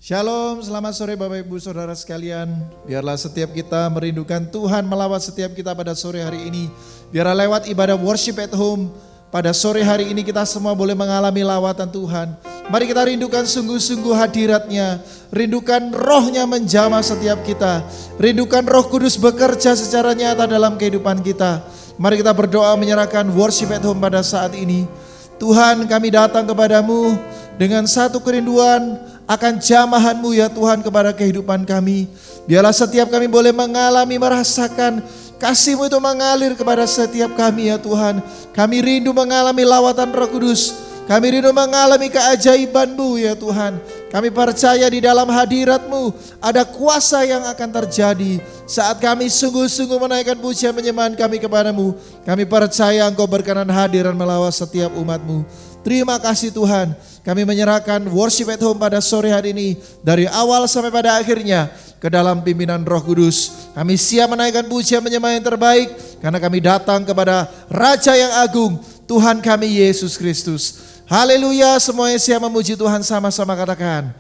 Shalom, selamat sore Bapak Ibu Saudara sekalian. Biarlah setiap kita merindukan Tuhan melawat setiap kita pada sore hari ini. Biarlah lewat ibadah worship at home pada sore hari ini kita semua boleh mengalami lawatan Tuhan. Mari kita rindukan sungguh-sungguh hadirat-Nya. Rindukan roh-Nya menjamah setiap kita. Rindukan Roh Kudus bekerja secara nyata dalam kehidupan kita. Mari kita berdoa menyerahkan worship at home pada saat ini. Tuhan, kami datang kepadamu dengan satu kerinduan akan jamahan-Mu ya Tuhan kepada kehidupan kami. Biarlah setiap kami boleh mengalami, merasakan kasih-Mu itu mengalir kepada setiap kami ya Tuhan. Kami rindu mengalami lawatan Roh Kudus. Kami rindu mengalami keajaiban-Mu ya Tuhan. Kami percaya di dalam hadirat-Mu ada kuasa yang akan terjadi. Saat kami sungguh-sungguh menaikkan pujian penyembahan kami kepadamu, kami percaya Engkau berkenan hadir dan melawat setiap umat-Mu. Terima kasih Tuhan. Kami menyerahkan worship at home pada sore hari ini. Dari awal sampai pada akhirnya ke dalam pimpinan Roh Kudus. Kami siap menaikkan pujian penyembahan yang terbaik. Karena kami datang kepada Raja yang agung, Tuhan kami Yesus Kristus. Haleluya, semuanya siap memuji Tuhan sama-sama katakan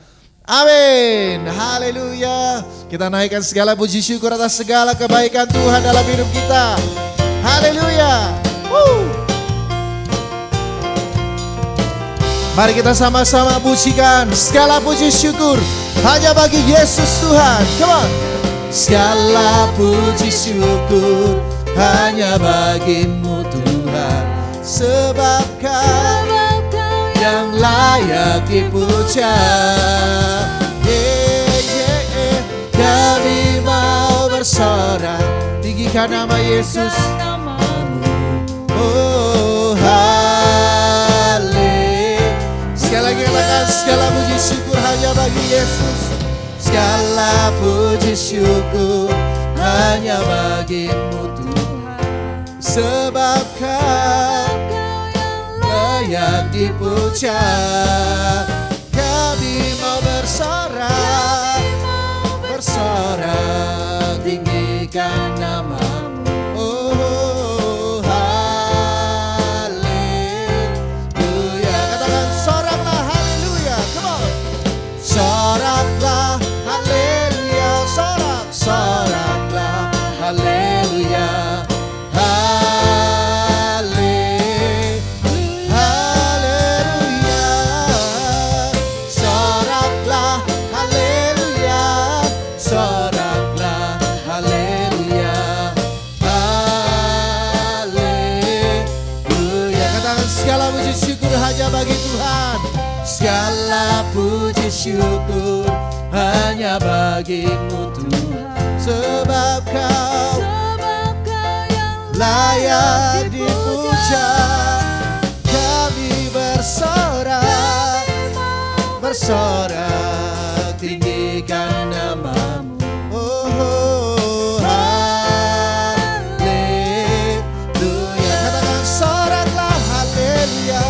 amin. Haleluya. Kita naikkan segala puji syukur atas segala kebaikan Tuhan dalam hidup kita. Haleluya. Mari kita sama-sama pujikan segala puji syukur hanya bagi Yesus Tuhan. Come on. Segala puji syukur hanya bagimu Tuhan. Sebab Kau yang layak dipuja. Kami mau bersorak tinggikan nama Yesus. Oh sekali lagi katakan segala puji syukur hanya bagi Yesus. Segala puji syukur hanya bagimu Tuhan. Sebab Kau layak dipuja. Kami mau bersorak, bersorak tinggikan nama-Mu. Oh haleluya. Katakan soraklah haleluya. Come on. Soraklah haleluya. Sorak, soraklah haleluya. Bagi Tuhan segala puji syukur hanya bagimu Tuhan. Sebab Kau yang layak dipuja. Kami bersorak, bersorak tinggikan nama-Mu. Oh haleluya. Katakan soraklah haleluya.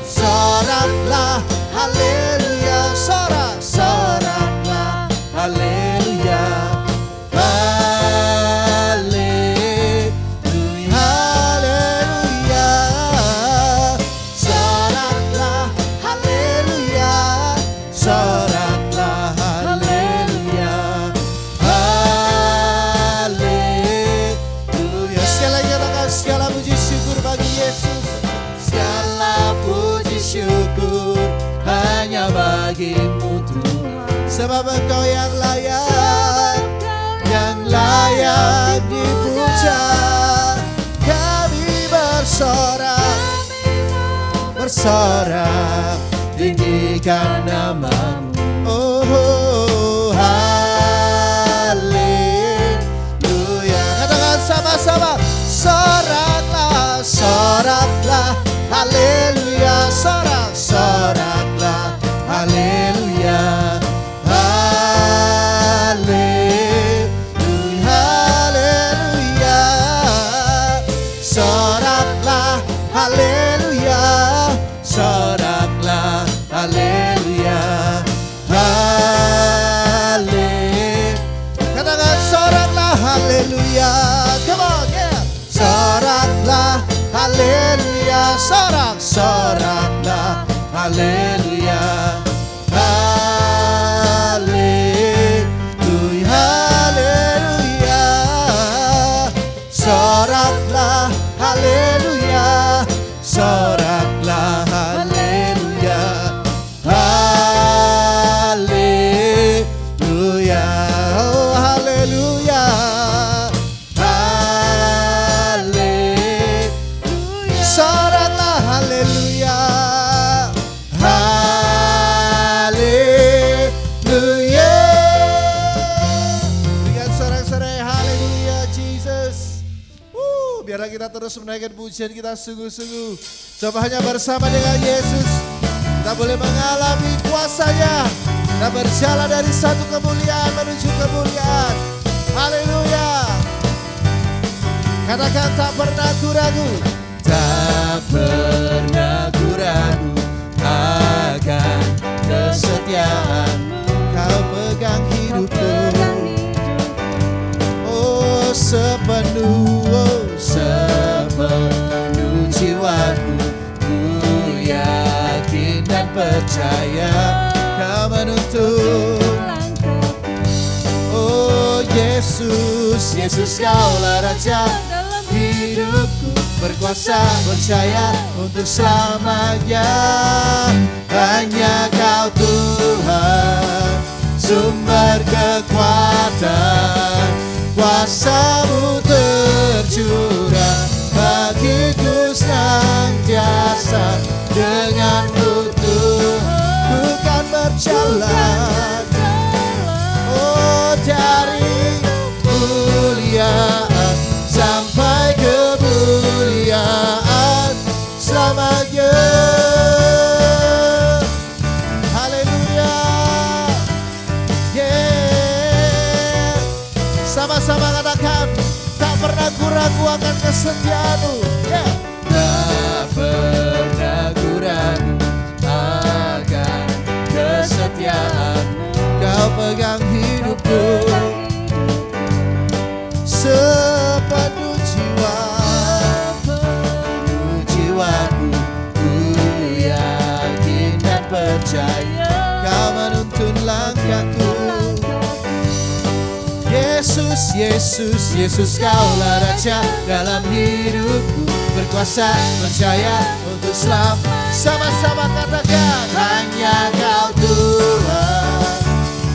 Soraklah haleluya, sorak, soraklah haleluya. Haleluya, haleluya. Soraklah haleluya, soraklah haleluya. Haleluya. Sekali lagi katakan segala puji syukur bagi Yesus. Segala puji syukur hanya bagimu Tuhan. Sebab Engkau yang layak, yang layak dipuja. Kami bersorak, bersorak tinggikan nama-Mu. Oh haleluya. Katakan sama-sama. Soraklah, soraklah haleluya. Sorak, soraklah haleluya. Haleluya, haleluya. Soraklah haleluya. Soraklah haleluya. terus menaikkan pujian kita sungguh-sungguh. Coba hanya bersama dengan Yesus kita boleh mengalami kuasa-Nya. Kita berjalan dari satu kemuliaan menuju kemuliaan. Haleluya. Katakan tak pernah ku ragu. Tak pernah ku ragu akan kesetiaan-Mu. Kau pegang hidupku. Oh sepenuh jiwaku. Ku yakin dan percaya Kau menuntun. Oh Yesus, Yesus Kaulah Raja hidupku, berkuasa percaya untuk selamanya. Hanya Kau Tuhan, sumber kekuatan, kuasa-Mu tercurah bagiku senantiasa. Dengan-Mu Tuhan ku kan berjalan, oh dari kemuliaan sampai kemuliaan selamanya. Haleluya. Yeah. Sama-sama katakan, tak pernah ku ragu akan kesetiaan-Mu. Yeah. Tak pernah ku ragu akan kesetiaan-Mu. Kau pegang hidupku. Sepenuh jiwaku, ku yakin dan percaya Kau menuntun langkahku. Yesus, Yesus, Yesus Kaulah Raja dalam hidupku, berkuasa percaya untuk selamanya. Sama-sama katakan, hanya Kau Tuhan,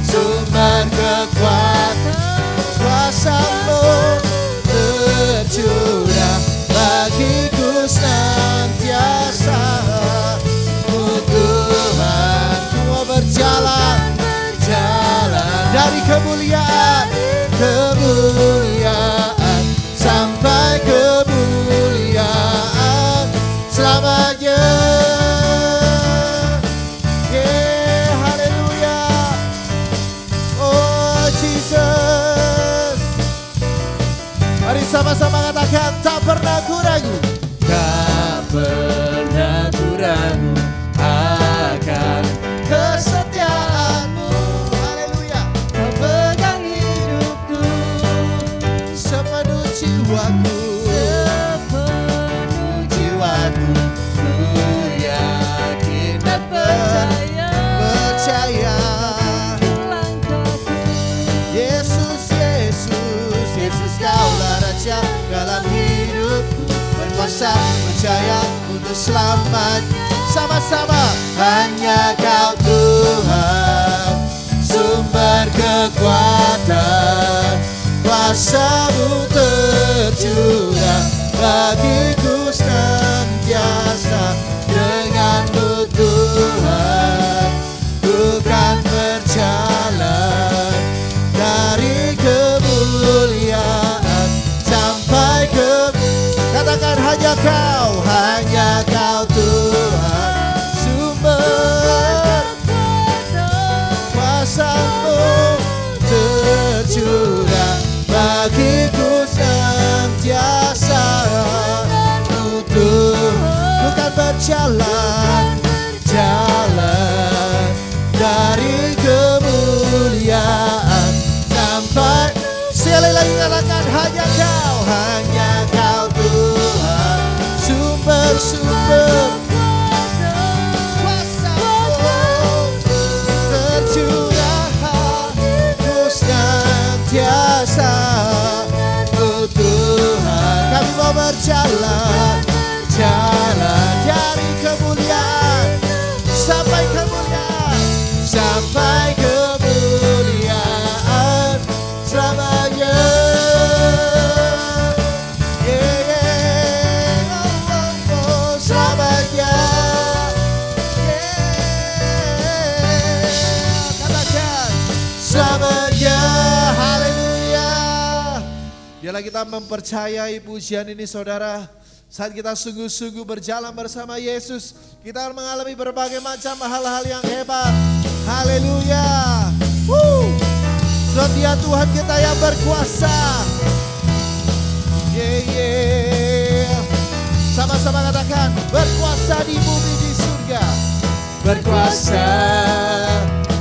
sumber kekuatan, kuasa-Mu tercurah bagiku senantiasa. Oh Tuhan, ku mau berjalan dari kemuliaan sampai kemuliaan selamanya. Yeah, haleluya. Oh Jesus, mari sama-sama katakan, tak pernah ku ragu. Tak pernah ku ragu akan kesetiaan-Mu. Haleluya. Kau pegang hidupku, sepenuh jiwaku. Ku yakin dan percaya. Yesus, Yesus, Yesus Kaulah Raja dalam hidupku, berkuasa percaya untuk selamanya. Sama-sama, hanya Kau Tuhan, sumber kekuatan, kuasa-Mu tercurah bagiku senantiasa. Dengan-Mu Tuhan, ku kan berjalan dari kemuliaan sampai katakan, hanya Kau Tuhan, sumber kuasa-Mu tercurah bagiku senantiasa. Tuhan, ku kan berjalan dari kemuliaan sampai. Sekali lagi katakan, hanya Kau Tuhan, sumber kuasa-Mu tercurah bagiku senantiasa. Oh Tuhan, kami mau berjalan dari kemuliaan Biarlah kita mempercayai pujian ini saudara. Saat kita sungguh-sungguh berjalan bersama Yesus, kita akan mengalami berbagai macam hal-hal yang hebat. Haleluya. Sebab Dia Tuhan kita yang berkuasa. Sama-sama katakan, berkuasa di bumi di surga. Berkuasa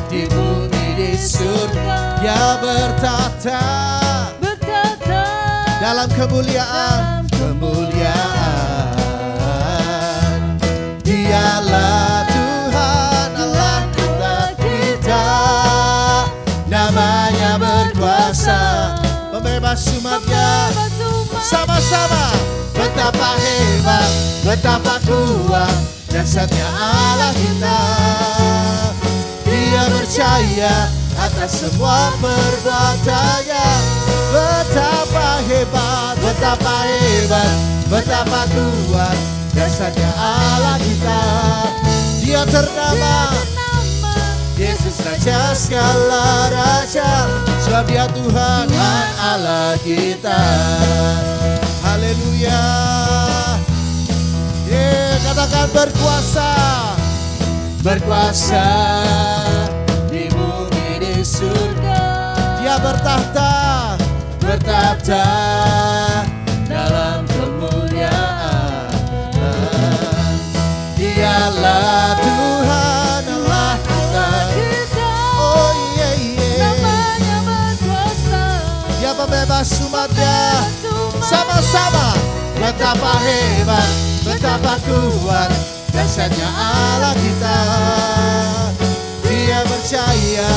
di bumi di surga. Dia bertata dalam kemuliaan. Dialah Tuhan Allah kita, namanya berkuasa, membebas umatnya. Sama-sama, betapa hebat, betapa kuat dahsyatnya Allah kita. Dia percaya atas semua perbuatannya. Betapa hebat, betapa hebat, betapa kuat dahsyatnya Allah kita. Dia ternama Yesus Raja segala raja, sebab Dia Tuhan Allah kita. Haleluya. Katakan berkuasa. Berkuasa di bumi di surga. Dia bertahta dalam kemuliaan. Dialah Tuhan Allah kita. Oh iya, namanya berkuasa. Dia pembebas umatnya. Sama-sama, betapa hebat, betapa kuat dahsyatnya Allah kita. Dia percaya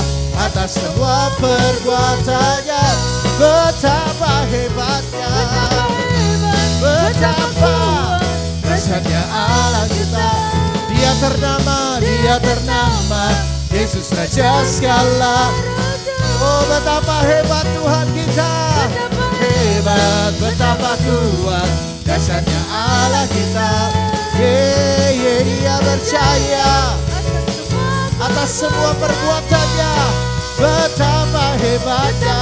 atas semua perbuatannya. Betapa hebatnya, betapa dahsyatnya Allah kita. Dia ternama Yesus Raja segala. Oh, betapa hebat Tuhan kita. Hebat, betapa kuat dahsyatnya Allah kita. Dia percaya atas semua perbuatannya. Betapa hebatnya,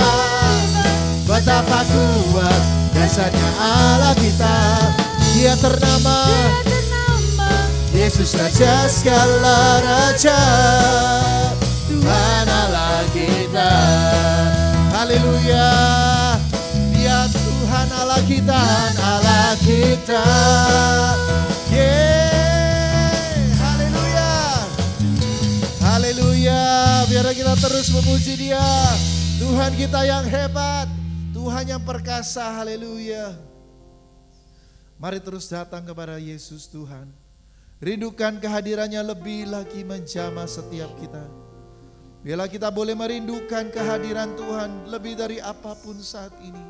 betapa kuat dahsyatnya Allah kita. Dia ternama Yesus Raja segala raja, Tuhan Allah kita. Haleluya. Dia Tuhan Allah kita, Allah kita. Haleluya. Haleluya. Biar kita terus memuji Dia. Tuhan kita yang hebat, Tuhan yang perkasa. Haleluya. Mari terus datang kepada Yesus Tuhan. Rindukan kehadirannya lebih lagi menjamah setiap kita. Biarlah kita boleh merindukan kehadiran Tuhan lebih dari apapun saat ini.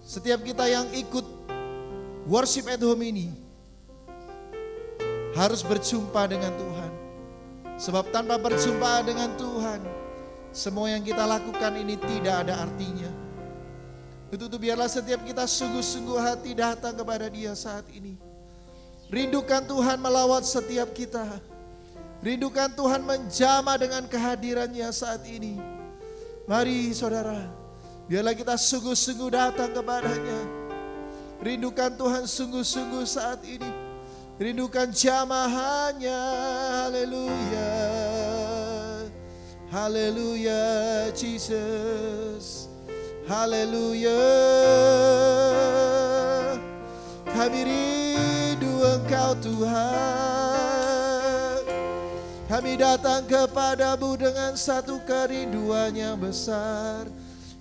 Setiap kita yang ikut worship at home ini harus berjumpa dengan Tuhan. Sebab tanpa berjumpa dengan Tuhan, semua yang kita lakukan ini tidak ada artinya. Itu biarlah setiap kita sungguh-sungguh hati datang kepada Dia saat ini. Rindukan Tuhan melawat setiap kita. Rindukan Tuhan menjamah dengan kehadirannya saat ini. Mari saudara, biarlah kita sungguh-sungguh datang kepadanya. Rindukan Tuhan sungguh-sungguh saat ini. Rindukan jamahannya. Haleluya. Haleluya Jesus. Haleluya. Kami rindu Engkau Tuhan. Kami datang kepadamu dengan satu kerinduan yang besar.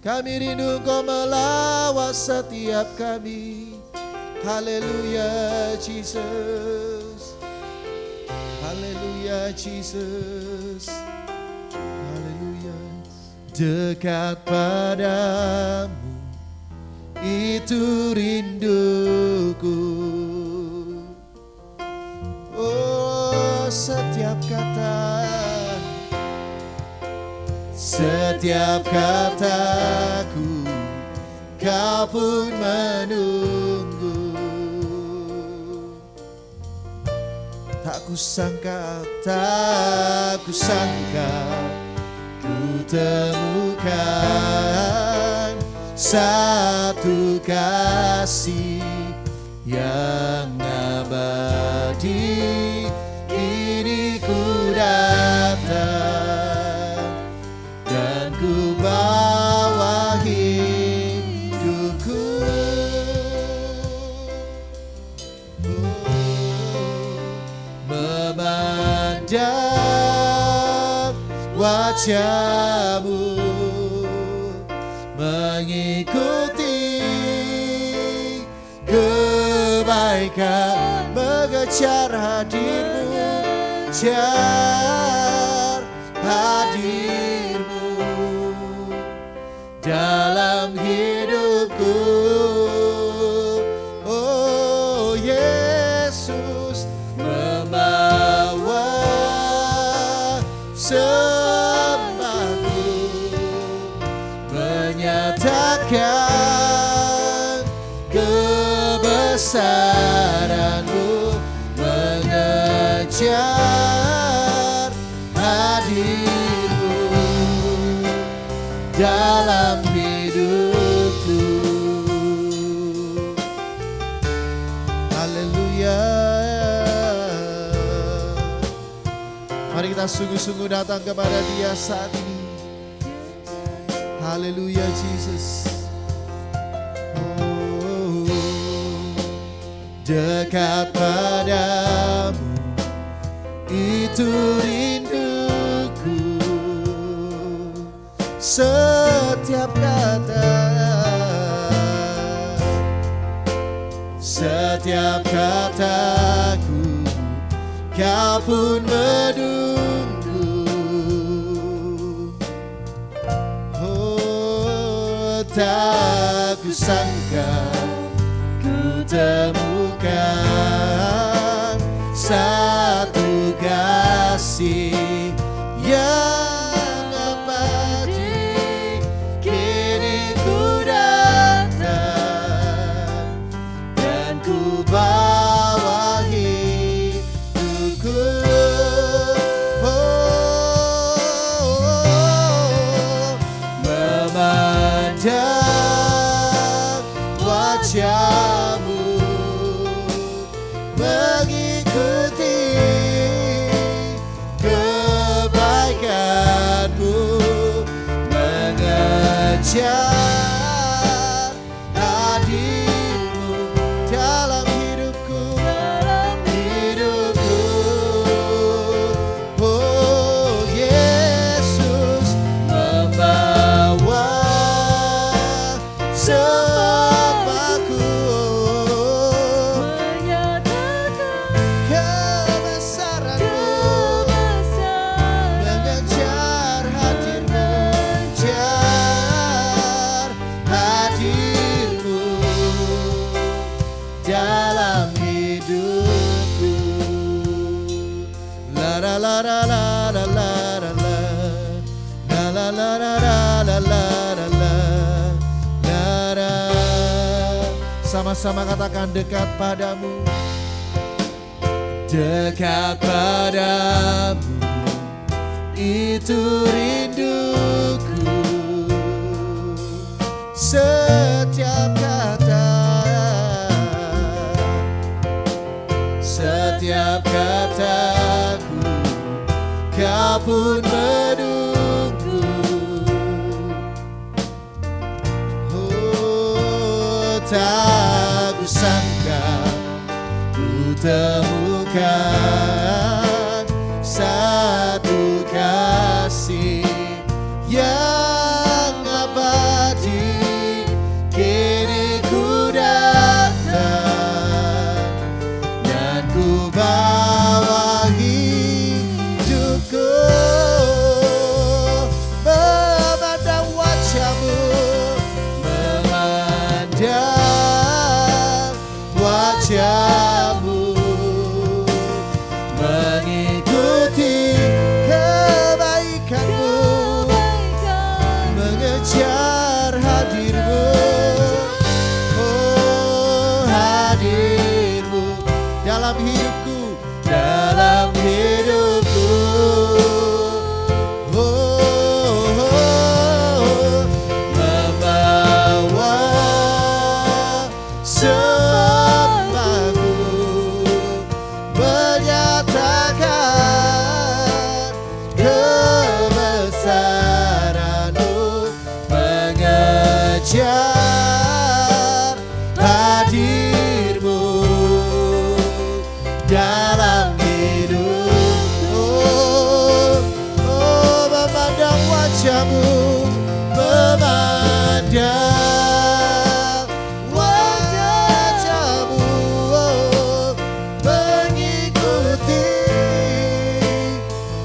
Kami rindu Engkau melawat setiap kami. Haleluya Jesus. Haleluya Jesus. Haleluya. Dekat padamu itu rinduku. Oh, setiap kataku Kau pun menunggu. Tak kusangka ku temukan satu kasih yang abadi. Kini ku datang dan ku bawa hidupku, memandang wajah-Mu, mengikuti kebaikan, mengejar hadir-Mu, mengejar hadir-Mu dalam hidupku. Oh Yesus, membawa sembahku, menyatakan kebesaran-Mu, mengejar hadir-Mu dalam hidupku. Haleluya. Mari kita sungguh-sungguh datang kepada Dia saat ini. Haleluya Jesus. Oh, dekat padamu itu rinduku, setiap kata, setiap kataku Kau pun menunggu. Oh, tak kusangka ku temukan satu kasih yang abadi. Kini ku datang dan ku bawa hidupku. Memandang wajah-Mu, mengikuti kebaikan-Mu, mengejar hadir-Mu dalam hidupku, hidupku. Oh Yesus, membawa sembahku, mengejar hadir-Mu, mengejar hadir-Mu dalam hidupku. La la la la la la la la la la la la la la la la. Sama-sama katakan, dekat padamu, dekat padamu itu rinduku, setiap kata, setiap kataku Kau pun menunggu. Oh, tak kusangka ku temukan satu kasih yang abadi. Kini ku datang dan ku bawa hidupku, memandang wajah-Mu, memandang wajah-Mu, mengikuti kebaikan-Mu, mengejar hadir-Mu. Oh, hadir-Mu dalam hidupku, dalam hidupku. Oh, oh, oh, membawa dalam hidup. Oh, memandang wajah-Mu, memandang wajah-Mu, mengikuti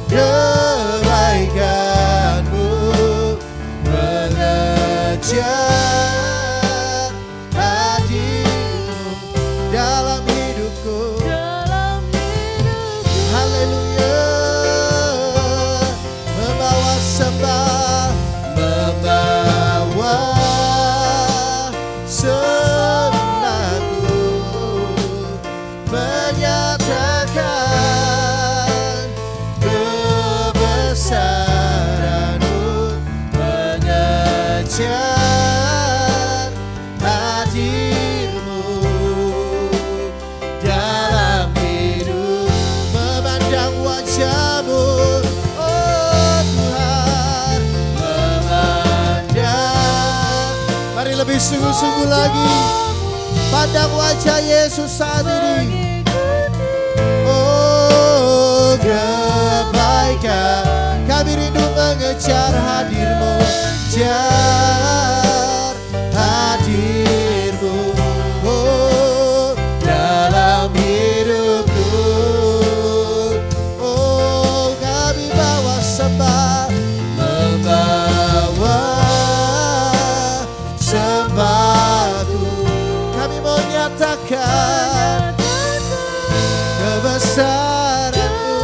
kebaikan-Mu, mengejar hadir-Mu dalam hidupku. Haleluya. Membawa sembah, membawa sembahku, menyatakan kebesaran-Mu, mengejar hadir-Mu dalam hidup. Memandang wajah-Mu, oh Tuhan, memandang. Mari lebih sungguh-sungguh lagi pandang wajah Yesus saat ini. Oh, kebaikan, kami rindu mengejar hadir-Mu, mengejar hadir-Mu, oh, dalam hidupku. Oh, kami bawa sembah, membawa sembahku, kami mau nyatakan kebesaran-Mu,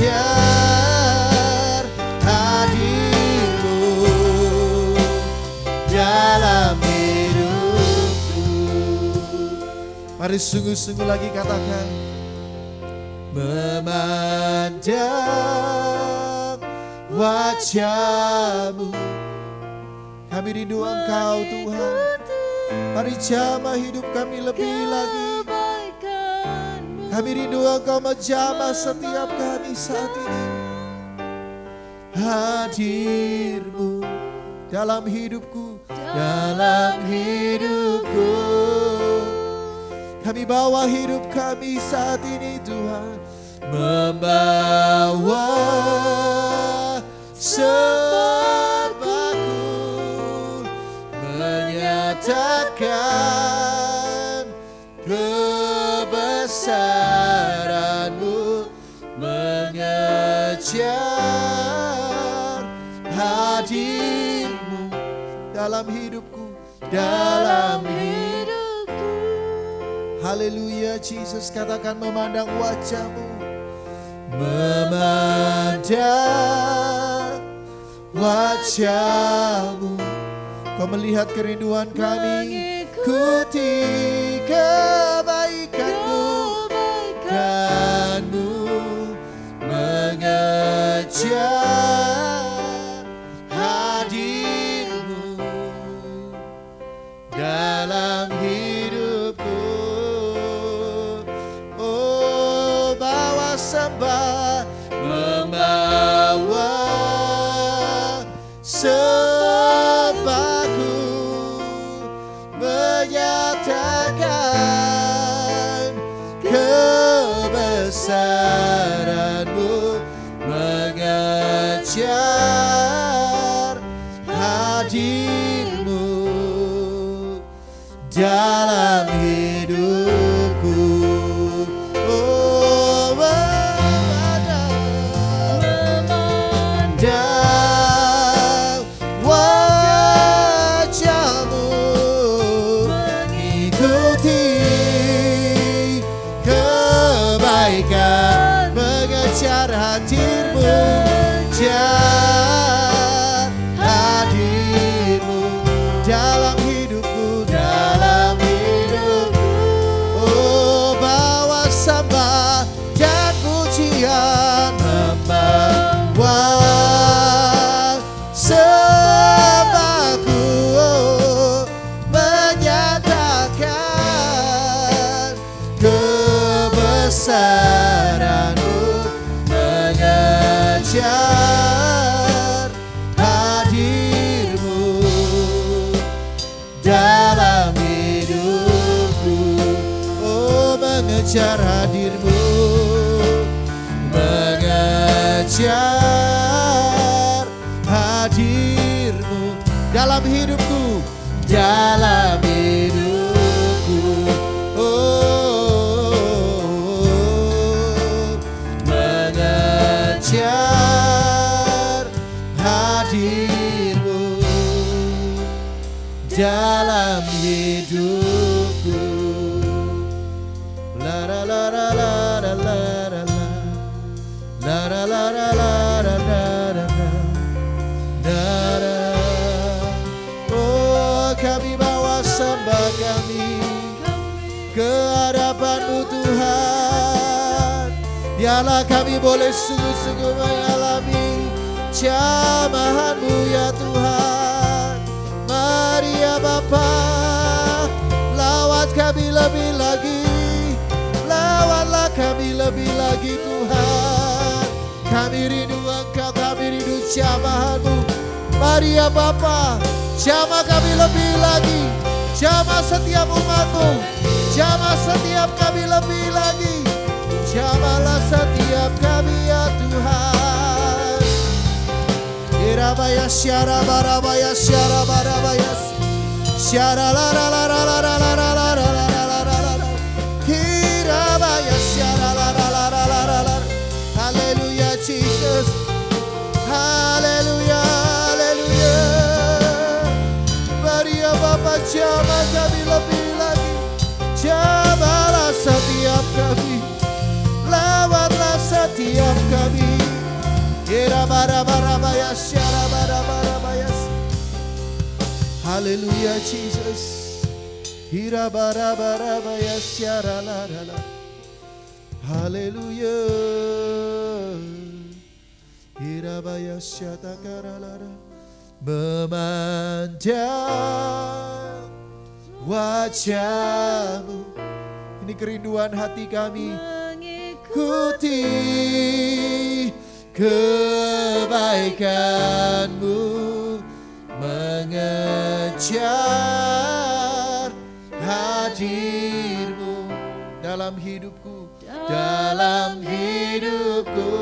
mengejar hadir-Mu dalam hidupku. Mari sungguh-sungguh lagi katakan, memandang wajah-Mu. Kami rindu Engkau Tuhan. Mari jamah hidup kami lebih lagi. Kami rindu Engkau menjamah setiap kami saat ini. Hadir-Mu dalam hidupku, dalam hidupku. Kami bawa hidup kami saat ini Tuhan, membawa sembahku, menyatakan kebesaran-Mu, mengejar hadir-Mu dalam hidupku, dalam hidupku. Haleluya, Jesus, katakan memandang wajah-Mu, memandang wajah-Mu. Kau melihat kerinduan kami, ikuti kebaikan-Mu, kan-Mu, mengejar hadir-Mu dalam hidupku. Oh, bawa sembah, membawa sembahku, menyatakan kebesaran-Mu, mengejar hadir-Mu dalam hidupku. Oh, memandang wajah-Mu, mengikuti kebaikan, mengejar hadir-Mu, mengejar hadir-Mu dalam hidupku, dalam hidupku. Oh, bawa sembah dan pujian, membawa sembahku, oh, menyatakan kebesaran-Mu, mengejar hadir-Mu dalam hidup. mengejar hadir-Mu, mengejar hadir-Mu dalam hidupku, dalam hidupku. Mengejar hadir-Mu dalam hidupku. La la la la la la la la la la la la la la la la. Oh, kami bawa sembah kami ke hadapan-Mu Tuhan. Biarlah kami boleh sungguh-sungguh mengalami jamahan-Mu ya Tuhan. Mari ya Bapa, lawat kami lebih lagi, lawatlah kami lebih lagi Tuhan. Kami rindu Engkau, kami rindu jamahan-Mu. Mari ya Bapa, jamah kami lebih lagi, jamah setiap umat-Mu, jamah setiap kami lebih lagi. Jamahlah setiap kami ya Tuhan. Irabaya syara barabaya syara barabaya syara la la la la la la la la la la la la. Irabaya syara la la la la la la la. Hallelujah Jesus. Hallelujah, hallelujah. Mari ya Bapa, jamah kami lebih lagi, jamahlah setiap kami, lawatlah setiap kami. Hallelujah Jesus. Hallelujah. Memandang wajah-Mu, ini kerinduan hati kami. Ikuti kebaikan-Mu, mengejar hadir-Mu dalam hidupku, dalam hidupku.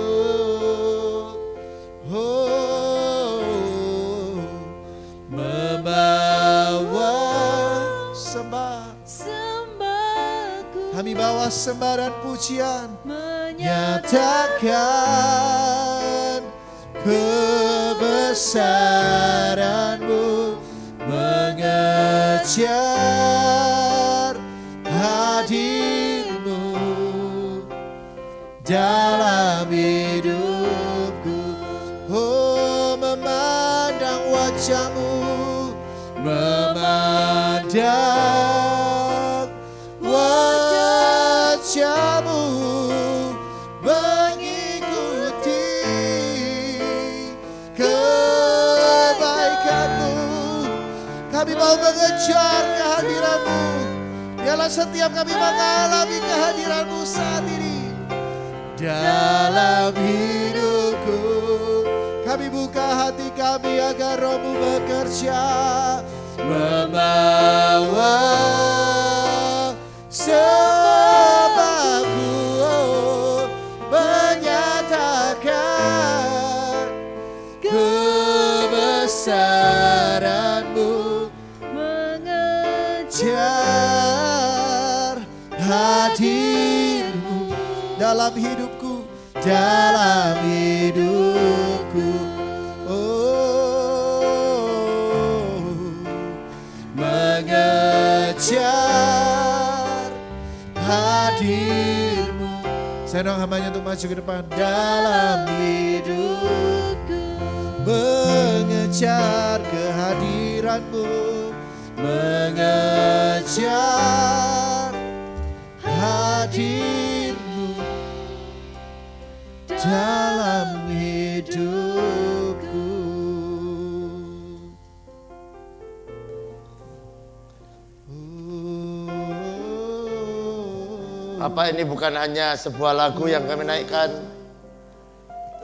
Oh, membawa sembahku, kami bawa sembah dan pujian, menyatakan kebesaran-Mu, mengejar hadir-Mu dalam hidupku. Oh, memandang wajah-Mu, memandang wajah-Mu, mengikuti kebaikan-Mu. Kami mau mengejar kehadiran-Mu. Biarlah setiap kami mengalami kehadiran-Mu saat ini dalam hidupku. Kami buka hati kami agar Roh-Mu bekerja, membawa sembahku, menyatakan kebesaran-Mu, mengejar hadir-Mu dalam hidupku, dalam hidupku. Oh, mengejar hadir-Mu. Saya dong hambanya untuk maju ke depan. Dalam hidupku, mengejar kehadiran-Mu, mengejar hadir-Mu dalam hidupku. Apa ini bukan hanya sebuah lagu yang kami naikkan,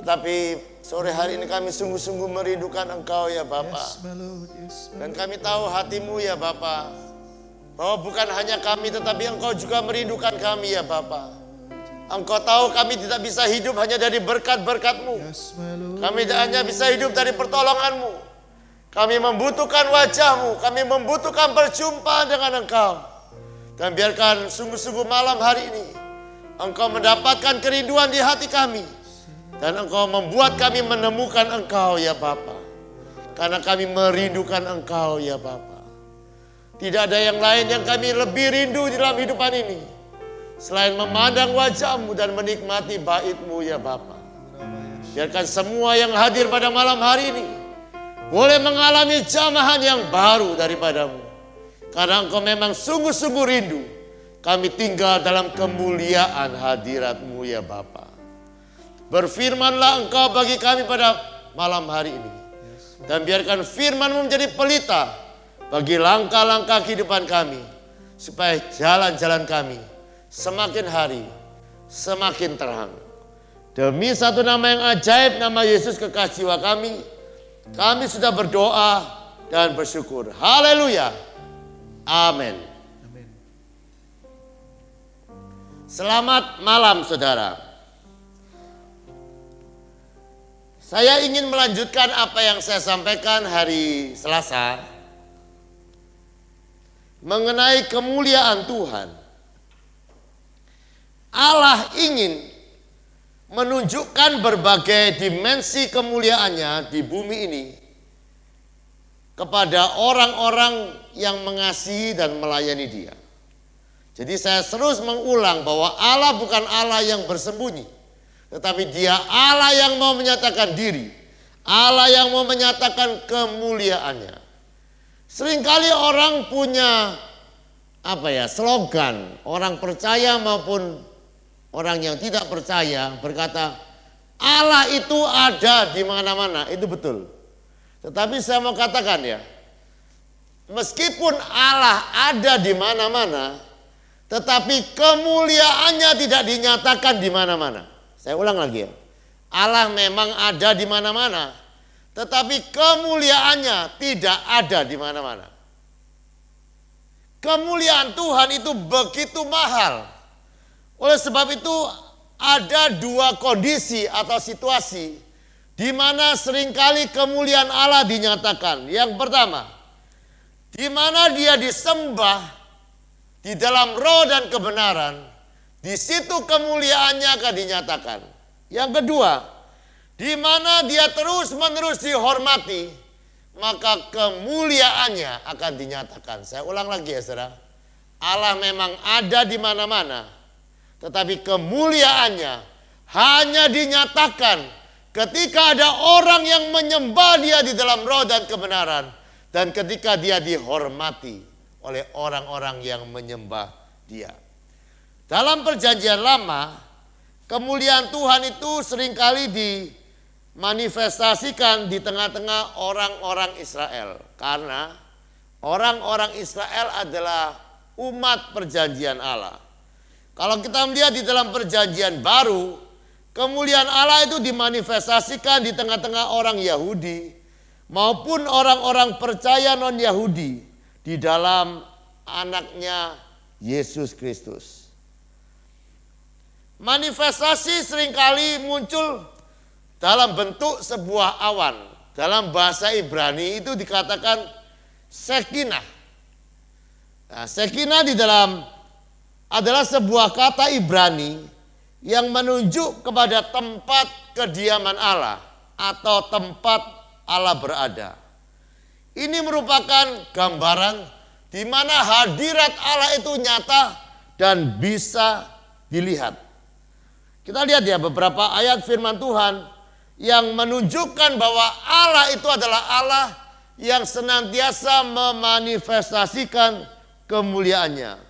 tetapi sore hari ini kami sungguh-sungguh merindukan Engkau ya Bapa. Yes, my Lord, yes, my Dan kami tahu hati-Mu ya Bapa. Bahwa bukan hanya kami tetapi Engkau juga merindukan kami ya Bapa. Engkau tahu kami tidak bisa hidup hanya dari berkat-berkat-Mu. Kami tidak hanya bisa hidup dari pertolongan-Mu. Kami membutuhkan wajah-Mu. Kami membutuhkan perjumpaan dengan Engkau. Dan biarkan sungguh-sungguh malam hari ini Engkau mendapatkan kerinduan di hati kami. Dan Engkau membuat kami menemukan Engkau ya Bapa. Karena kami merindukan Engkau ya Bapa. Tidak ada yang lain yang kami lebih rindu di dalam hidupan ini selain memandang wajah-Mu dan menikmati bait-Mu ya Bapa. Biarkan semua yang hadir pada malam hari ini boleh mengalami jamahan yang baru daripada-Mu. Karena Engkau memang sungguh-sungguh rindu kami tinggal dalam kemuliaan hadirat-Mu ya Bapa. Berfirmanlah Engkau bagi kami pada malam hari ini. Dan biarkan firman-Mu menjadi pelita bagi langkah-langkah kehidupan kami. Supaya jalan-jalan kami semakin hari semakin terang. Demi satu nama yang ajaib, nama Yesus kekasih jiwa kami sudah berdoa dan bersyukur. Haleluya. Amin. Selamat malam saudara. Saya ingin melanjutkan apa yang saya sampaikan hari Selasa mengenai kemuliaan Tuhan. Allah ingin menunjukkan berbagai dimensi kemuliaannya di bumi ini kepada orang-orang yang mengasihi dan melayani Dia. Jadi saya terus mengulang bahwa Allah bukan Allah yang bersembunyi, tetapi Dia Allah yang mau menyatakan diri, Allah yang mau menyatakan kemuliaannya. Seringkali orang punya slogan, orang percaya maupun orang yang tidak percaya berkata, Allah itu ada di mana-mana, itu betul. Tetapi saya mau katakan ya, meskipun Allah ada di mana-mana, tetapi kemuliaannya tidak dinyatakan di mana-mana. Saya ulang lagi ya, Allah memang ada di mana-mana, tetapi kemuliaannya tidak ada di mana-mana. Kemuliaan Tuhan itu begitu mahal. Oleh sebab itu ada dua kondisi atau situasi di mana seringkali kemuliaan Allah dinyatakan. Yang pertama, di mana Dia disembah di dalam roh dan kebenaran, di situ kemuliaannya akan dinyatakan. Yang kedua, di mana Dia terus-menerus dihormati, maka kemuliaannya akan dinyatakan. Saya ulang lagi ya saudara. Allah memang ada di mana-mana, tetapi kemuliaannya hanya dinyatakan ketika ada orang yang menyembah Dia di dalam roh dan kebenaran, dan ketika Dia dihormati oleh orang-orang yang menyembah Dia. Dalam perjanjian lama, kemuliaan Tuhan itu seringkali dimanifestasikan di tengah-tengah orang-orang Israel. Karena orang-orang Israel adalah umat perjanjian Allah. Kalau kita melihat di dalam perjanjian baru, kemuliaan Allah itu dimanifestasikan di tengah-tengah orang Yahudi maupun orang-orang percaya non-Yahudi di dalam anaknya Yesus Kristus. Manifestasi seringkali muncul dalam bentuk sebuah awan. Dalam bahasa Ibrani itu dikatakan Shekinah. Nah, Shekinah di dalam adalah sebuah kata Ibrani yang menunjuk kepada tempat kediaman Allah atau tempat Allah berada. Ini merupakan gambaran di mana hadirat Allah itu nyata dan bisa dilihat. Kita lihat ya beberapa ayat firman Tuhan yang menunjukkan bahwa Allah itu adalah Allah yang senantiasa memanifestasikan kemuliaannya.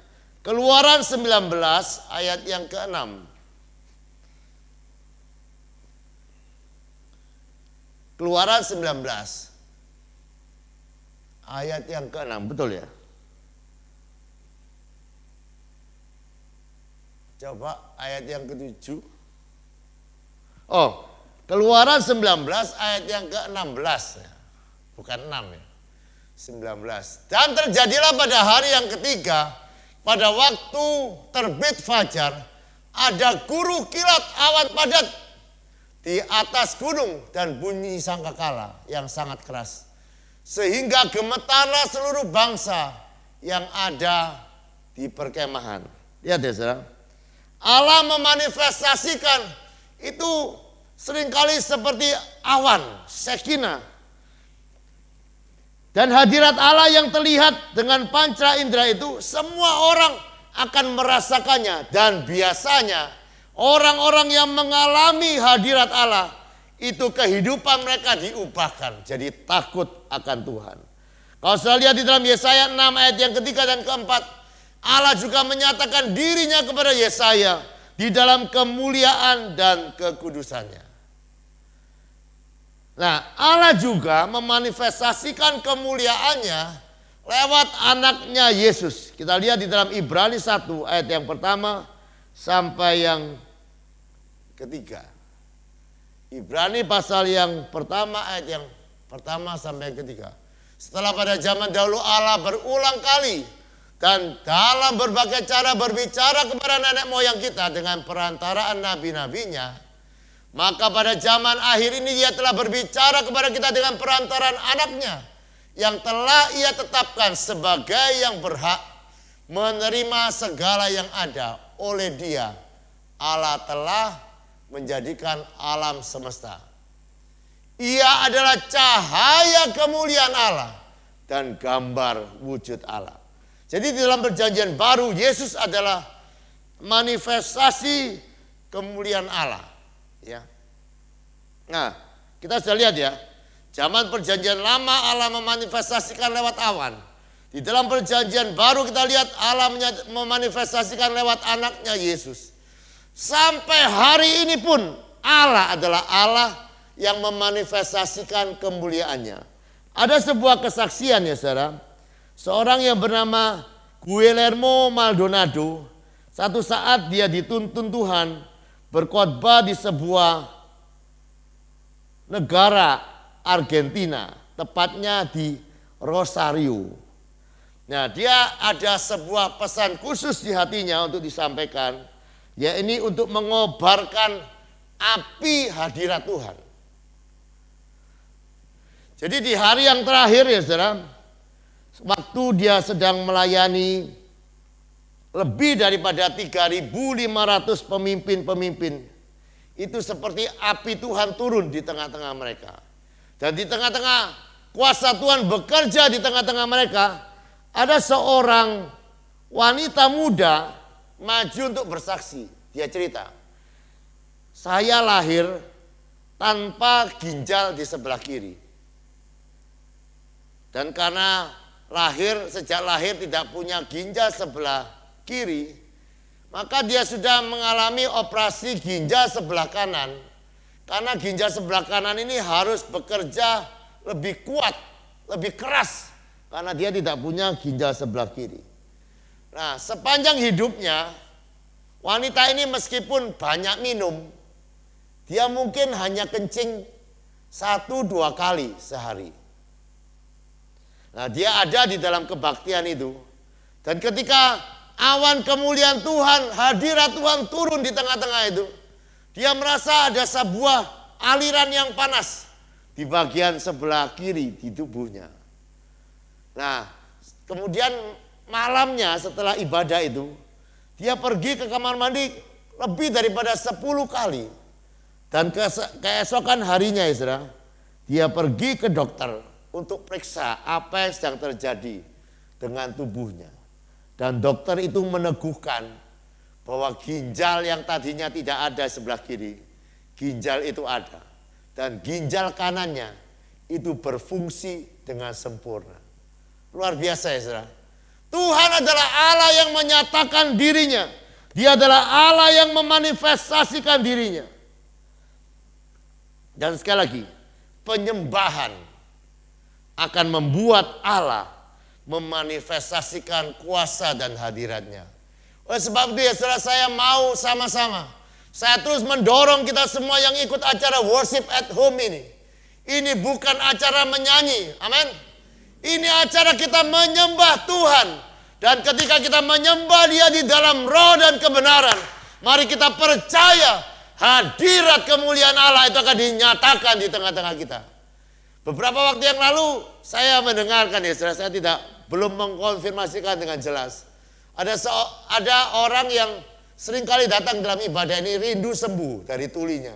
Keluaran 19 ayat yang ke-6. Keluaran 19 ayat yang ke-6, betul ya? Coba ayat yang ke-7. Oh, Keluaran 19 ayat yang ke-16 ya. Bukan 6 ya. Dan terjadilah pada hari yang ketiga, pada waktu terbit fajar, ada guru kilat awan padat di atas gunung dan bunyi sangkakala yang sangat keras. Sehingga gemetarlah seluruh bangsa yang ada di perkemahan. Lihat ya saudara. Allah memanifestasikan itu seringkali seperti awan, Shekinah. Dan hadirat Allah yang terlihat dengan panca indera itu semua orang akan merasakannya. Dan biasanya orang-orang yang mengalami hadirat Allah itu kehidupan mereka diubahkan. Jadi takut akan Tuhan. Kalau saya lihat di dalam Yesaya 6 ayat yang ketiga dan keempat, Allah juga menyatakan dirinya kepada Yesaya di dalam kemuliaan dan kekudusannya. Nah, Allah juga memanifestasikan kemuliaannya lewat anaknya Yesus. Kita lihat di dalam Ibrani 1 ayat yang pertama sampai yang ketiga. Ibrani pasal yang pertama ayat yang pertama sampai yang ketiga. Setelah pada zaman dahulu Allah berulang kali dan dalam berbagai cara berbicara kepada nenek moyang kita dengan perantaraan nabi-nabinya, maka pada zaman akhir ini Dia telah berbicara kepada kita dengan perantaraan anaknya yang telah Ia tetapkan sebagai yang berhak menerima segala yang ada oleh Dia. Allah telah menjadikan alam semesta. Ia adalah cahaya kemuliaan Allah dan gambar wujud Allah. Jadi di dalam perjanjian baru Yesus adalah manifestasi kemuliaan Allah. Ya. Nah, kita sudah lihat ya. Zaman perjanjian lama Allah memanifestasikan lewat awan. Di dalam perjanjian baru kita lihat Allah memanifestasikan lewat anaknya Yesus. Sampai hari ini pun Allah adalah Allah yang memanifestasikan kemuliaannya. Ada sebuah kesaksian ya saudara. Seorang yang bernama Guillermo Maldonado, satu saat dia dituntun Tuhan berkhotbah di sebuah negara Argentina, tepatnya di Rosario. Nah, dia ada sebuah pesan khusus di hatinya untuk disampaikan, yaitu untuk mengobarkan api hadirat Tuhan. Jadi di hari yang terakhir ya saudara, waktu dia sedang melayani lebih daripada 3.500 pemimpin-pemimpin, itu seperti api Tuhan turun di tengah-tengah mereka. Dan di tengah-tengah kuasa Tuhan bekerja di tengah-tengah mereka, ada seorang wanita muda maju untuk bersaksi. Dia cerita, saya lahir tanpa ginjal di sebelah kiri. Dan karena sejak lahir tidak punya ginjal sebelah kiri, maka dia sudah mengalami operasi ginjal sebelah kanan. Karena ginjal sebelah kanan ini harus bekerja lebih kuat, lebih keras, karena dia tidak punya ginjal sebelah kiri. Nah, sepanjang hidupnya, wanita ini meskipun banyak minum, dia mungkin hanya kencing 1-2 kali sehari. Nah, dia ada di dalam kebaktian itu. Dan ketika awan kemuliaan Tuhan, hadirat Tuhan turun di tengah-tengah itu, dia merasa ada sebuah aliran yang panas di bagian sebelah kiri di tubuhnya. Nah, kemudian malamnya setelah ibadah itu, dia pergi ke kamar mandi lebih daripada 10 kali. Dan keesokan harinya Isra, dia pergi ke dokter untuk periksa apa yang sedang terjadi dengan tubuhnya. Dan dokter itu meneguhkan bahwa ginjal yang tadinya tidak ada sebelah kiri, ginjal itu ada. Dan ginjal kanannya itu berfungsi dengan sempurna. Luar biasa ya saudara. Tuhan adalah Allah yang menyatakan dirinya. Dia adalah Allah yang memanifestasikan dirinya. Dan sekali lagi, penyembahan akan membuat Allah memanifestasikan kuasa dan hadiratnya. Oleh sebab itu ya saudara, saya mau sama-sama, saya terus mendorong kita semua yang ikut acara Worship at Home ini. Ini bukan acara menyanyi, amin. Ini acara kita menyembah Tuhan. Dan ketika kita menyembah Dia di dalam roh dan kebenaran, mari kita percaya hadirat kemuliaan Allah itu akan dinyatakan di tengah-tengah kita. Beberapa waktu yang lalu saya mendengarkan, ya saya belum mengkonfirmasikan dengan jelas. Ada orang yang seringkali datang dalam ibadah ini rindu sembuh dari tulinya.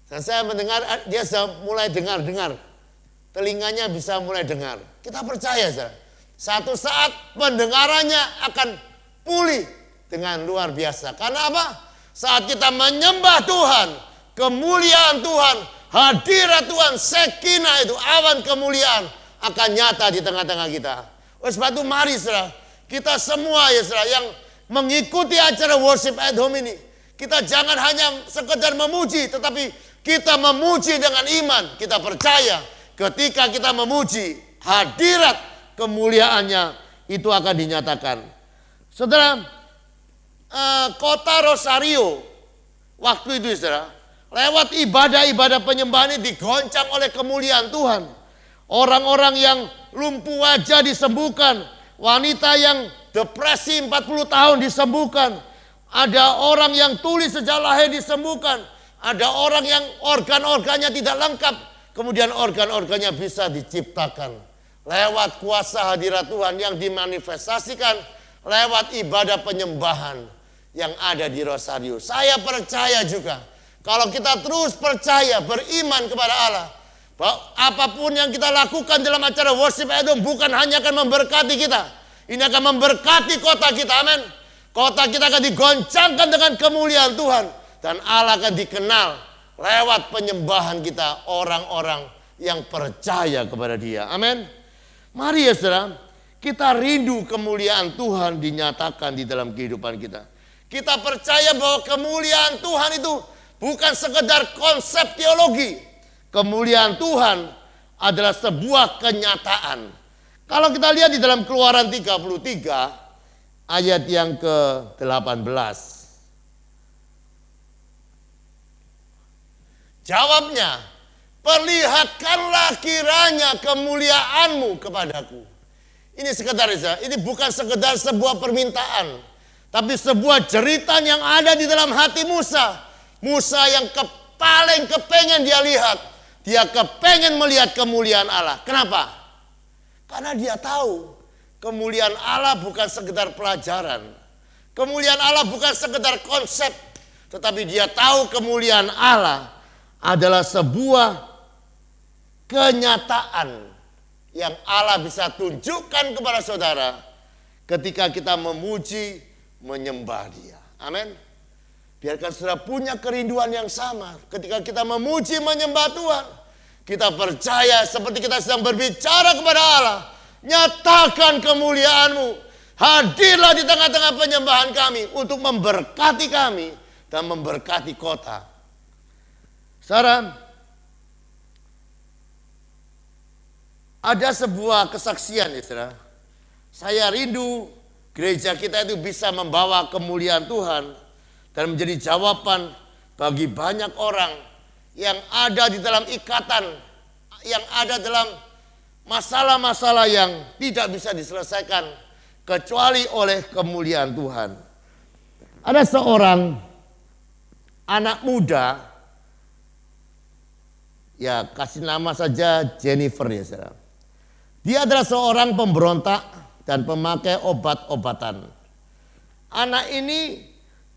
Dan saya mendengar dia sudah mulai dengar. Telinganya bisa mulai dengar. Kita percaya saudara. Satu saat pendengarannya akan pulih dengan luar biasa. Karena apa? Saat kita menyembah Tuhan, kemuliaan Tuhan, hadirat Tuhan, Shekinah itu, awan kemuliaan akan nyata di tengah-tengah kita. Oleh sebab itu mari saudara, kita semua ya saudara yang mengikuti acara worship at home ini, kita jangan hanya sekedar memuji, tetapi kita memuji dengan iman. Kita percaya ketika kita memuji, hadirat kemuliaannya itu akan dinyatakan. Saudara, kota Rosario waktu itu saudara, lewat ibadah-ibadah penyembahan ini digoncang oleh kemuliaan Tuhan. Orang-orang yang lumpuh wajah disembuhkan, wanita yang depresi 40 tahun disembuhkan, ada orang yang tuli sejak lahir disembuhkan, ada orang yang organ-organnya tidak lengkap, kemudian organ-organnya bisa diciptakan lewat kuasa hadirat Tuhan yang dimanifestasikan lewat ibadah penyembahan yang ada di Rosario. Saya percaya juga kalau kita terus percaya, beriman kepada Allah, bahwa apapun yang kita lakukan dalam acara worship at home bukan hanya akan memberkati kita, ini akan memberkati kota kita, amin. Kota kita akan digoncangkan dengan kemuliaan Tuhan, dan Allah akan dikenal lewat penyembahan kita, orang-orang yang percaya kepada Dia, amin. Mari ya saudara, kita rindu kemuliaan Tuhan dinyatakan di dalam kehidupan kita. Kita percaya bahwa kemuliaan Tuhan itu bukan sekedar konsep teologi. Kemuliaan Tuhan adalah sebuah kenyataan. Kalau kita lihat di dalam Keluaran 33 ayat yang ke-18. Jawabnya, perlihatkanlah kiranya kemuliaanmu kepadaku. Ini sekedar, ini bukan sekedar sebuah permintaan, tapi sebuah jeritan yang ada di dalam hati Musa. Musa yang paling kepengen dia lihat. Dia kepengen melihat kemuliaan Allah. Kenapa? Karena dia tahu kemuliaan Allah bukan sekedar pelajaran. Kemuliaan Allah bukan sekedar konsep. Tetapi dia tahu kemuliaan Allah adalah sebuah kenyataan yang Allah bisa tunjukkan kepada saudara ketika kita memuji, menyembah Dia. Amin. Biarkan saudara punya kerinduan yang sama ketika kita memuji, menyembah Tuhan. Kita percaya seperti kita sedang berbicara kepada Allah. Nyatakan kemuliaan-Mu. Hadirlah di tengah-tengah penyembahan kami untuk memberkati kami dan memberkati kota. Saudara, ada sebuah kesaksian ya saudara. Saya rindu gereja kita itu bisa membawa kemuliaan Tuhan dan menjadi jawaban bagi banyak orang yang ada di dalam ikatan, yang ada dalam masalah-masalah yang tidak bisa diselesaikan kecuali oleh kemuliaan Tuhan. Ada seorang anak muda, ya kasih nama saja Jennifer ya saudara. Dia adalah seorang pemberontak dan pemakai obat-obatan. Anak ini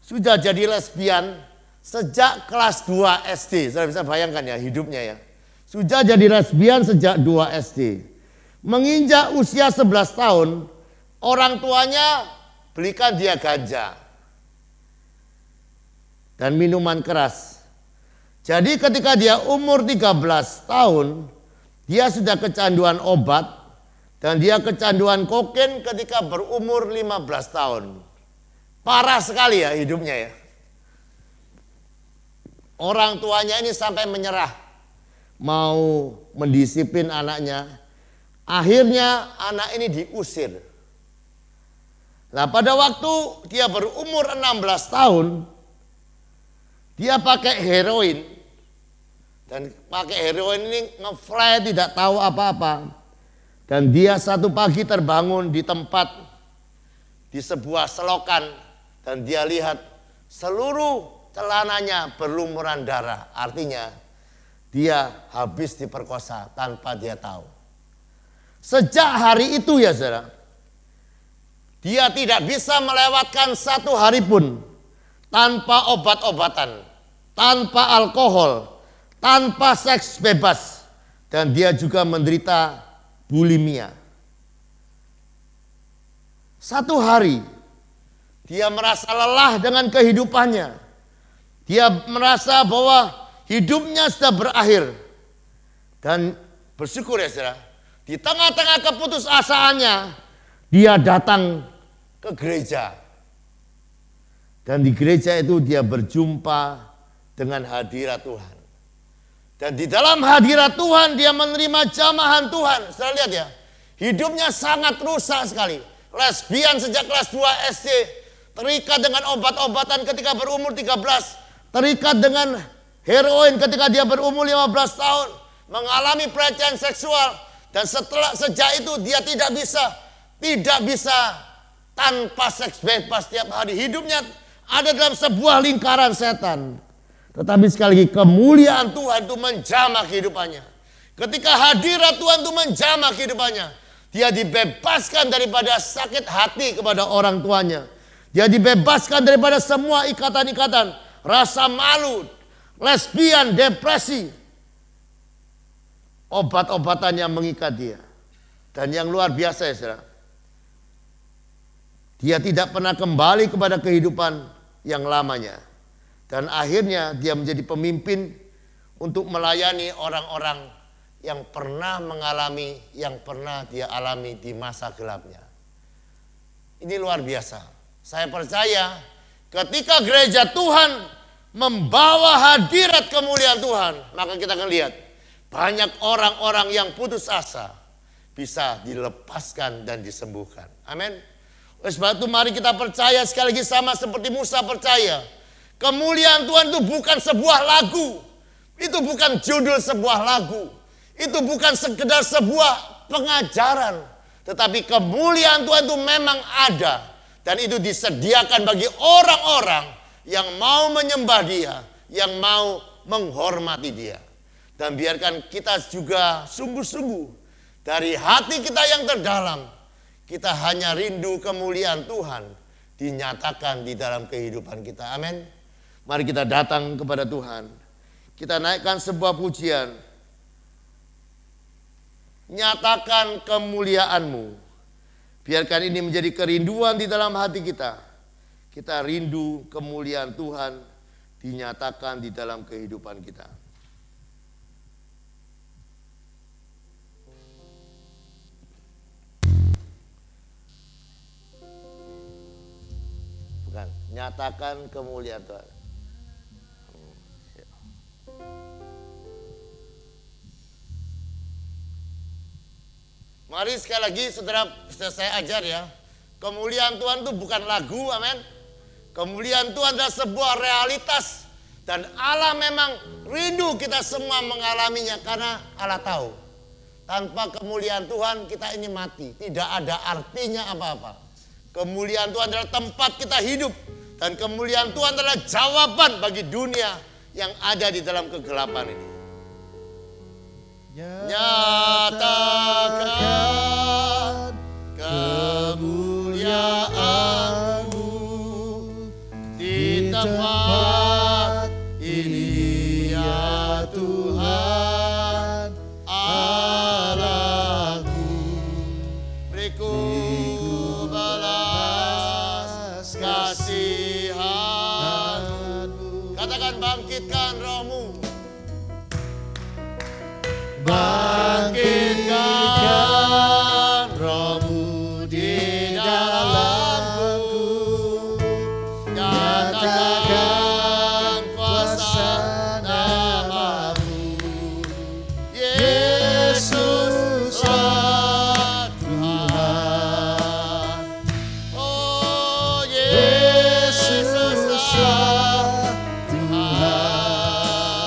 sudah jadi lesbian sejak kelas 2 SD. Saudara bisa bayangkan ya hidupnya ya. Sudah jadi lesbian sejak 2 SD. Menginjak usia 11 tahun, orang tuanya belikan dia ganja dan minuman keras. Jadi ketika dia umur 13 tahun, dia sudah kecanduan obat dan dia kecanduan kokain ketika berumur 15 tahun. Parah sekali ya hidupnya ya. Orang tuanya ini sampai menyerah, mau mendisiplin anaknya. Akhirnya anak ini diusir. Nah pada waktu dia berumur 16 tahun, dia pakai heroin. Dan pakai heroin ini nge-fly tidak tahu apa-apa. Dan dia satu pagi terbangun di tempat, di sebuah selokan. Dan dia lihat seluruh celananya berlumuran darah. Artinya dia habis diperkosa tanpa dia tahu. Sejak hari itu ya saudara, dia tidak bisa melewatkan satu hari pun tanpa obat-obatan, tanpa alkohol, tanpa seks bebas. Dan dia juga menderita bulimia. Satu hari dia merasa lelah dengan kehidupannya. Dia merasa bahwa hidupnya sudah berakhir. Dan bersyukur ya saudara, di tengah-tengah keputusasaannya, dia datang ke gereja. Dan di gereja itu dia berjumpa dengan hadirat Tuhan. Dan di dalam hadirat Tuhan dia menerima jamahan Tuhan. Saudara lihat ya, hidupnya sangat rusak sekali. Lesbian sejak kelas 2 SD, terikat dengan obat-obatan ketika berumur 13, terikat dengan heroin ketika dia berumur 15 tahun, mengalami pelecehan seksual. Dan sejak itu dia tidak bisa tanpa seks bebas setiap hari. Hidupnya ada dalam sebuah lingkaran setan. Tetapi sekali lagi kemuliaan Tuhan itu menjamah kehidupannya. Ketika hadirat Tuhan itu menjamah kehidupannya, dia dibebaskan daripada sakit hati kepada orang tuanya. Dia dibebaskan daripada semua ikatan-ikatan, rasa malu, lesbian, depresi. Obat-obatan yang mengikat dia. Dan yang luar biasa ya saudara, dia tidak pernah kembali kepada kehidupan yang lamanya. Dan akhirnya dia menjadi pemimpin untuk melayani orang-orang yang pernah mengalami, yang pernah dia alami di masa gelapnya. Ini luar biasa. Saya percaya ketika gereja Tuhan membawa hadirat kemuliaan Tuhan, maka kita akan lihat banyak orang-orang yang putus asa bisa dilepaskan dan disembuhkan. Amin. Oleh sebab itu mari kita percaya sekali lagi sama seperti Musa percaya. Kemuliaan Tuhan itu bukan sebuah lagu. Itu bukan judul sebuah lagu. Itu bukan sekedar sebuah pengajaran. Tetapi kemuliaan Tuhan itu memang ada. Dan itu disediakan bagi orang-orang yang mau menyembah dia, yang mau menghormati dia. Dan biarkan kita juga sungguh-sungguh dari hati kita yang terdalam, kita hanya rindu kemuliaan Tuhan dinyatakan di dalam kehidupan kita. Amin. Mari kita datang kepada Tuhan. Kita naikkan sebuah pujian. Nyatakan kemuliaan-Mu. Biarkan ini menjadi kerinduan di dalam hati kita. Kita rindu kemuliaan Tuhan dinyatakan di dalam kehidupan kita. Bukan, nyatakan kemuliaan Tuhan. Mari sekali lagi saudara, saya ajar ya. Kemuliaan Tuhan itu bukan lagu, amin. Kemuliaan Tuhan adalah sebuah realitas. Dan Allah memang rindu kita semua mengalaminya karena Allah tahu. Tanpa kemuliaan Tuhan kita ini mati. Tidak ada artinya apa-apa. Kemuliaan Tuhan adalah tempat kita hidup. Dan kemuliaan Tuhan adalah jawaban bagi dunia yang ada di dalam kegelapan ini. Nyatakan kemuliaan-Mu di tempat ini ya Tuhan Allahku. Beriku balas kasihan-Mu. Katakan bangkitkan roh-Mu. Bangkitkan roh-Mu di dalamku, nyatakan kuasa nama-Mu, Yesus Tuhan. Oh Yesus Tuhan.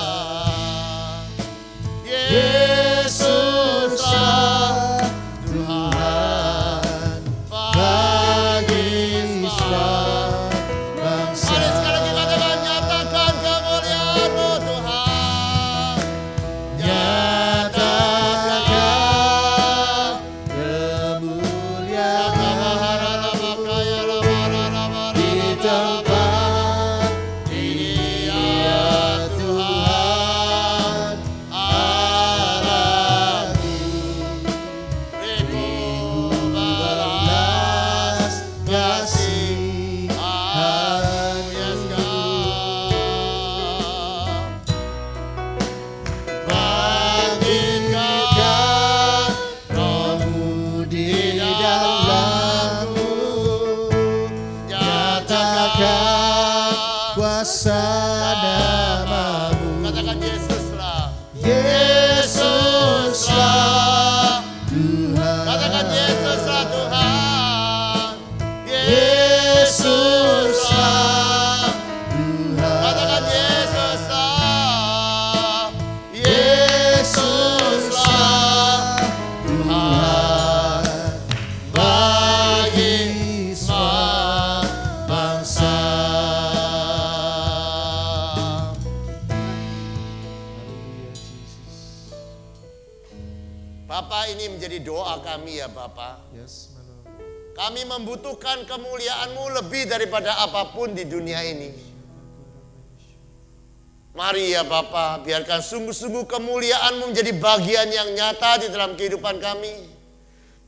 kuasa namamu. Katakan Yesuslah. Yesuslah Tuhan. Katakan Yesuslah Tuhan. Yesuslah Tuhan. Katakan Yesuslah. Yesuslah Tuhan bagi semua bangsa. Bapa, ini menjadi doa kami ya Bapa. Yes, my Lord. Kami membutuhkan kemuliaan-Mu lebih daripada apapun di dunia ini. Mari ya Bapa, biarkan sungguh-sungguh kemuliaan-Mu menjadi bagian yang nyata di dalam kehidupan kami.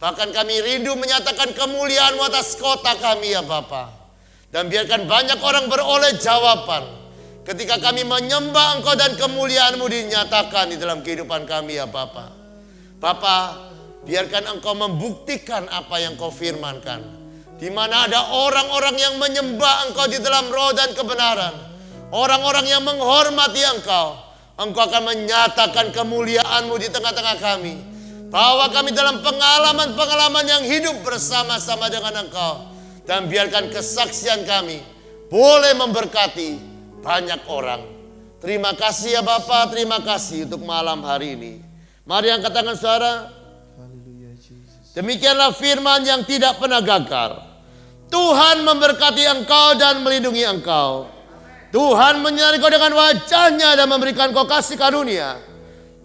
Bahkan kami rindu menyatakan kemuliaan-Mu atas kota kami ya Bapa. Dan biarkan banyak orang beroleh jawaban ketika kami menyembah Engkau dan kemuliaan-Mu dinyatakan di dalam kehidupan kami ya Bapa. Bapa, biarkan Engkau membuktikan apa yang Kau firmankan. Di mana ada orang-orang yang menyembah Engkau di dalam roh dan kebenaran. Orang-orang yang menghormati Engkau. Engkau akan menyatakan kemuliaan-Mu di tengah-tengah kami. Bawa kami dalam pengalaman-pengalaman yang hidup bersama-sama dengan Engkau. Dan biarkan kesaksian kami boleh memberkati banyak orang. Terima kasih ya Bapa, terima kasih untuk malam hari ini. Mari angkat tangan saudara. Haleluya, Jesus. Demikianlah firman yang tidak pernah gagal. Tuhan memberkati engkau dan melindungi engkau. Tuhan menyinari kau dengan wajahnya dan memberikan kau kasih karunia.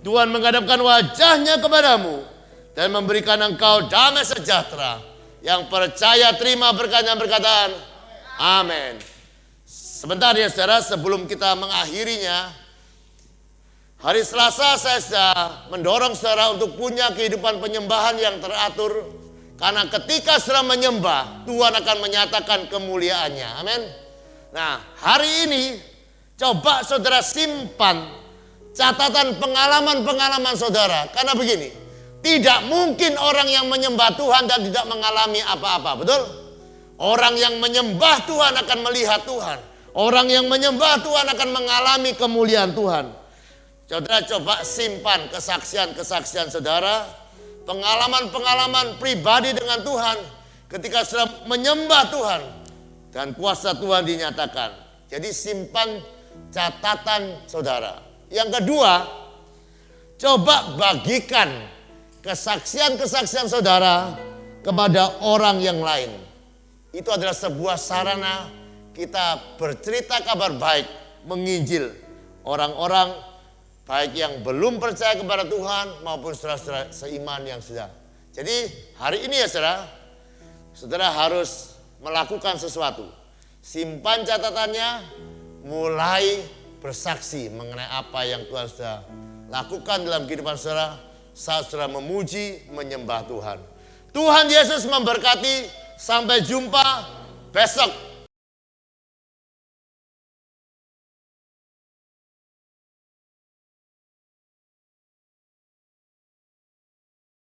Tuhan menghadapkan wajahnya kepadamu dan memberikan engkau damai sejahtera. Yang percaya terima berkatnya berkatan amin. Sebentar ya saudara, sebelum kita mengakhirinya, hari Selasa saya sudah mendorong saudara untuk punya kehidupan penyembahan yang teratur. Karena ketika saudara menyembah, Tuhan akan menyatakan kemuliaannya. Amin. Nah, hari ini coba saudara simpan catatan pengalaman-pengalaman saudara. Karena begini, tidak mungkin orang yang menyembah Tuhan dan tidak mengalami apa-apa, betul? Orang yang menyembah Tuhan akan melihat Tuhan. Orang yang menyembah Tuhan akan mengalami kemuliaan Tuhan. Saudara coba simpan kesaksian-kesaksian saudara, pengalaman-pengalaman pribadi dengan Tuhan ketika saudara menyembah Tuhan dan kuasa Tuhan dinyatakan. Jadi simpan catatan saudara. Yang kedua, coba bagikan kesaksian-kesaksian saudara kepada orang yang lain. Itu adalah sebuah sarana kita bercerita kabar baik, menginjil orang-orang baik yang belum percaya kepada Tuhan maupun saudara-saudara seiman yang sudah. Jadi hari ini ya saudara harus melakukan sesuatu. Simpan catatannya, mulai bersaksi mengenai apa yang Tuhan sudah lakukan dalam kehidupan saudara saat saudara memuji, menyembah Tuhan. Tuhan Yesus memberkati, sampai jumpa besok